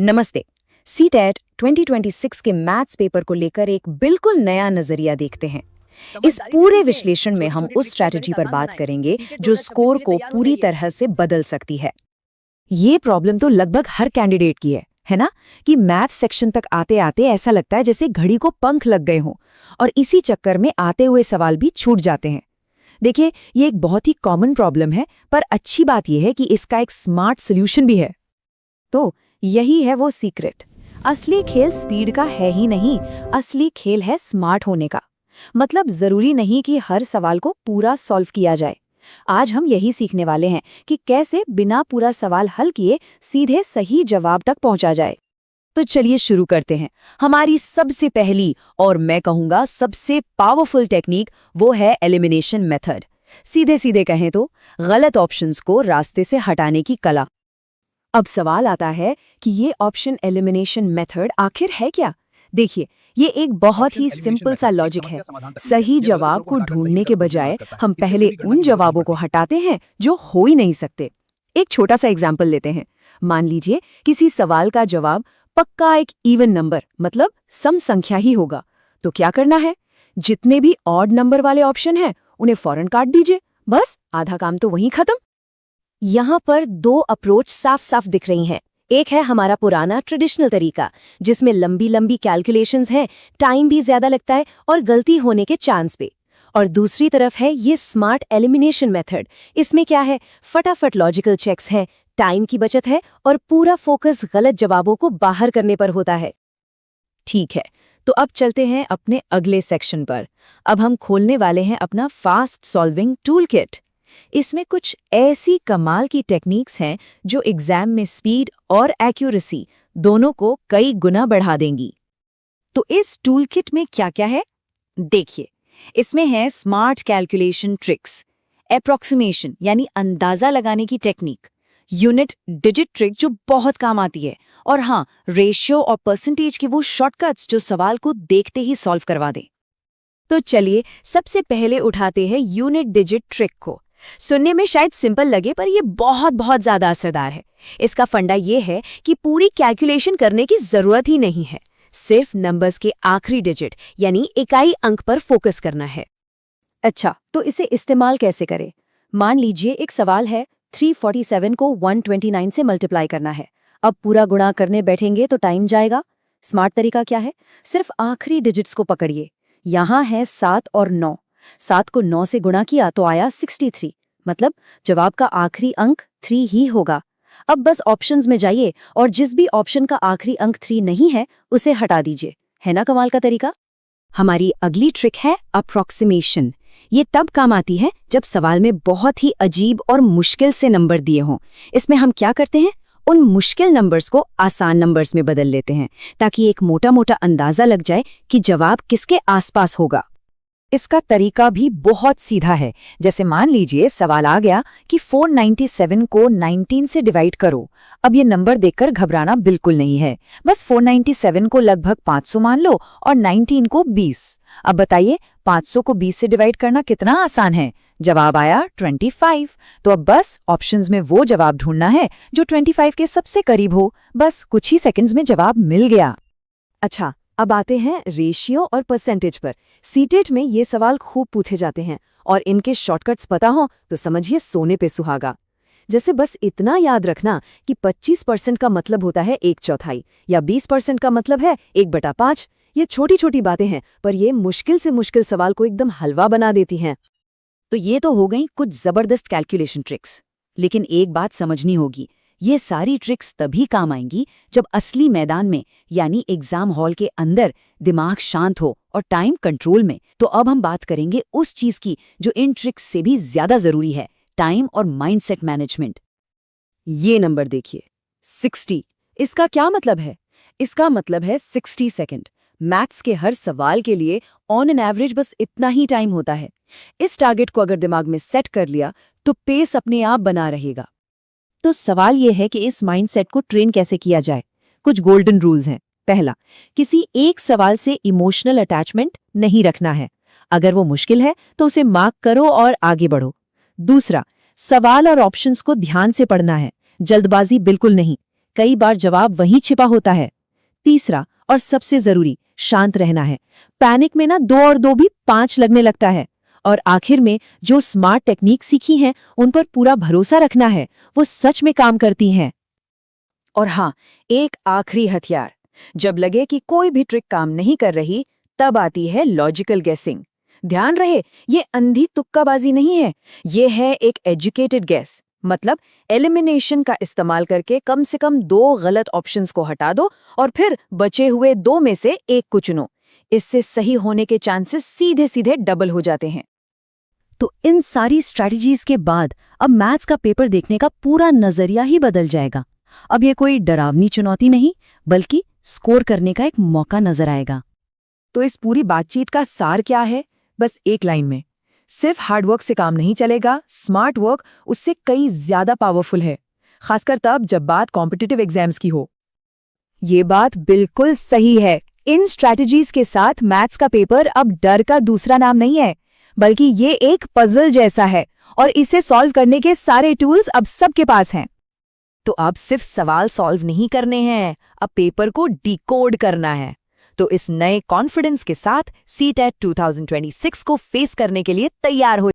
नमस्ते। सीटेट 2026 के maths paper को लेकर एक बिल्कुल नया नजरिया देखते हैं। इस पूरे विश्लेषण में हम उस स्ट्रैटेजी पर बात करेंगे जो स्कोर को पूरी तरह से बदल सकती है। ये प्रॉब्लम तो लगभग हर कैंडिडेट की है ना? कि मैथ्स सेक्शन तक आते आते ऐसा लगता है जैसे घड़ी को पंख लग गए हों और इसी चक्कर में आते हुए सवाल भी छूट जाते हैं। देखिए, ये एक बहुत ही कॉमन प्रॉब्लम है, पर अच्छी बात यह है कि इसका एक स्मार्ट सोल्यूशन भी है। तो यही है वो सीक्रेट। असली खेल स्पीड का है ही नहीं, असली खेल है स्मार्ट होने का। मतलब जरूरी नहीं कि हर सवाल को पूरा सॉल्व किया जाए। आज हम यही सीखने वाले हैं कि कैसे बिना पूरा सवाल हल किए सीधे सही जवाब तक पहुंचा जाए। तो चलिए शुरू करते हैं। हमारी सबसे पहली और मैं कहूंगा सबसे पावरफुल टेक्निक वो है एलिमिनेशन मेथड। सीधे सीधे कहें तो गलत ऑप्शंस को रास्ते से हटाने की कला। अब सवाल आता है कि ये ऑप्शन एलिमिनेशन मेथड आखिर है क्या? देखिए, ये एक बहुत ही सिंपल सा लॉजिक है। सही जवाब को ढूंढने के बजाय हम पहले उन जवाबों को हटाते हैं जो हो ही नहीं सकते। एक छोटा सा एग्जाम्पल लेते हैं। मान लीजिए किसी सवाल का जवाब पक्का एक इवन नंबर मतलब सम संख्या ही होगा। तो क्या करना है? जितने भी ऑड नंबर वाले ऑप्शन हैं उन्हें फौरन काट दीजिए। बस आधा काम तो वहीं खत्म। यहाँ पर दो अप्रोच साफ साफ दिख रही हैं। एक है हमारा पुराना ट्रेडिशनल तरीका जिसमें लंबी लंबी कैलकुलेशंस हैं, टाइम भी ज्यादा लगता है और गलती होने के चांस पे। और दूसरी तरफ है ये स्मार्ट एलिमिनेशन मेथड। इसमें क्या है, फटाफट लॉजिकल चेक्स हैं, टाइम की बचत है और पूरा फोकस गलत जवाबों को बाहर करने पर होता है। ठीक है, तो अब चलते हैं अपने अगले सेक्शन पर। अब हम खोलने वाले हैं अपना फास्ट सॉल्विंग टूल किट। इसमें कुछ ऐसी कमाल की टेक्निक्स हैं जो एग्जाम में स्पीड और एक्यूरेसी दोनों को कई गुना बढ़ा देंगी। तो इस टूल किट में क्या क्या है देखिए। इसमें है स्मार्ट कैलकुलेशन ट्रिक्स, अप्रॉक्सीमेशन यानी अंदाजा लगाने की टेक्निक, यूनिट डिजिट ट्रिक जो बहुत काम आती है, और हाँ, रेशियो और परसेंटेज के वो शॉर्टकट्स जो सवाल को देखते ही सॉल्व करवा दें। तो चलिए सबसे पहले उठाते हैं यूनिट डिजिट ट्रिक को। सुनने में शायद सिंपल लगे पर यह बहुत बहुत ज्यादा असरदार है। इसका फंडा यह है कि पूरी कैलकुलेशन करने की जरूरत ही नहीं है, सिर्फ नंबर्स के आखिरी डिजिट यानी इकाई अंक पर फोकस करना है। अच्छा, तो इसे इस्तेमाल कैसे करें? मान लीजिए एक सवाल है, 347 को 129 से मल्टीप्लाई करना है। अब पूरा गुणा करने बैठेंगे तो टाइम जाएगा। स्मार्ट तरीका क्या है? सिर्फ आखिरी डिजिट्स को पकड़िए। यहाँ है 7 और 9। 7 को 9 से गुणा किया तो आया 63, मतलब जवाब का आखिरी अंक 3 ही होगा। अब बस ऑप्शंस में जाइए और जिस भी ऑप्शन का आखिरी अंक 3 नहीं है उसे हटा दीजिए। है ना कमाल का तरीका? हमारी अगली ट्रिक है अप्रॉक्सीमेशन। ये तब काम आती है जब सवाल में बहुत ही अजीब और मुश्किल से नंबर दिए हों। इसमें हम क्या करते हैं, उन मुश्किल नंबर्स को आसान नंबर्स में बदल लेते हैं ताकि एक मोटा मोटा अंदाजा लग जाए कि जवाब किसके आसपास होगा। इसका तरीका भी बहुत सीधा है। जैसे मान लीजिए सवाल आ गया कि 497 को 19 से डिवाइड करो। अब ये नंबर देखकर घबराना बिल्कुल नहीं है। बस 497 को लगभग 500 मान लो और 19 को 20। अब बताइए 500 को 20 से डिवाइड करना कितना आसान है? जवाब आया 25। तो अब बस ऑप्शंस में वो जवाब ढूंढना है जो 25 के सबसे करीब हो। बस कुछ ही सेकंड्स में जवाब मिल गया। अच्छा, अब आते हैं रेशियो और परसेंटेज पर। सीटेट में ये सवाल खूब पूछे जाते हैं और इनके शॉर्टकट्स पता हो तो समझिए सोने पे सुहागा। जैसे बस इतना याद रखना कि 25% का मतलब होता है 1/4 या 20% का मतलब है 1/5। ये छोटी छोटी बातें हैं पर ये मुश्किल से मुश्किल सवाल को एकदम हलवा बना देती हैं। तो ये तो हो गई कुछ जबरदस्त कैलकुलेशन ट्रिक्स, लेकिन एक बात समझनी होगी, ये सारी ट्रिक्स तभी काम आएंगी जब असली मैदान में यानी एग्जाम हॉल के अंदर दिमाग शांत हो और टाइम कंट्रोल में। तो अब हम बात करेंगे उस चीज की जो इन ट्रिक्स से भी ज्यादा जरूरी है, टाइम और माइंडसेट मैनेजमेंट। ये नंबर देखिए, 60। इसका क्या मतलब है? इसका मतलब है 60 सेकंड। मैथ्स के हर सवाल के लिए ऑन एन एवरेज बस इतना ही टाइम होता है। इस टारगेट को अगर दिमाग में सेट कर लिया तो पेस अपने आप बना रहेगा। तो सवाल यह है कि इस माइंडसेट को ट्रेन कैसे किया जाए। कुछ गोल्डन रूल्स हैं। पहला, किसी एक सवाल से इमोशनल अटैचमेंट नहीं रखना है। अगर वो मुश्किल है तो उसे मार्क करो और आगे बढ़ो। दूसरा, सवाल और ऑप्शंस को ध्यान से पढ़ना है, जल्दबाजी बिल्कुल नहीं। कई बार जवाब वहीं छिपा होता है। तीसरा और सबसे जरूरी, शांत रहना है। पैनिक में ना 2 और 2 भी 5 लगने लगता है। और आखिर में जो स्मार्ट टेक्निक सीखी हैं उन पर पूरा भरोसा रखना है, वो सच में काम करती हैं। और हाँ, एक आखिरी हथियार, जब लगे कि कोई भी ट्रिक काम नहीं कर रही, तब आती है लॉजिकल गेसिंग। ध्यान रहे, ये अंधी तुक्काबाजी नहीं है, ये है एक एजुकेटेड गेस। मतलब एलिमिनेशन का इस्तेमाल करके कम से कम 2 गलत ऑप्शंस को हटा दो और फिर बचे हुए 2 में से एक को चुनो। इससे सही होने के चांसेस सीधे सीधे डबल हो जाते हैं। तो इन सारी स्ट्रैटेजीज के बाद अब मैथ्स का पेपर देखने का पूरा नजरिया ही बदल जाएगा। अब ये कोई डरावनी चुनौती नहीं, बल्कि स्कोर करने का एक मौका नजर आएगा। तो इस पूरी बातचीत का सार क्या है? बस एक लाइन में, सिर्फ हार्डवर्क से काम नहीं चलेगा, स्मार्ट वर्क उससे कई ज्यादा पावरफुल है, खासकर तब जब बात कॉम्पिटिटिव एग्जाम्स की हो। ये बात बिल्कुल सही है। इन स्ट्रैटेजीज के साथ मैथ्स का पेपर अब डर का दूसरा नाम नहीं है, बल्कि ये एक पजल जैसा है और इसे सॉल्व करने के सारे टूल्स अब सबके पास हैं। तो अब सिर्फ सवाल सॉल्व नहीं करने हैं, अब पेपर को डिकोड करना है। तो इस नए कॉन्फिडेंस के साथ सीटेट 2026 को फेस करने के लिए तैयार हो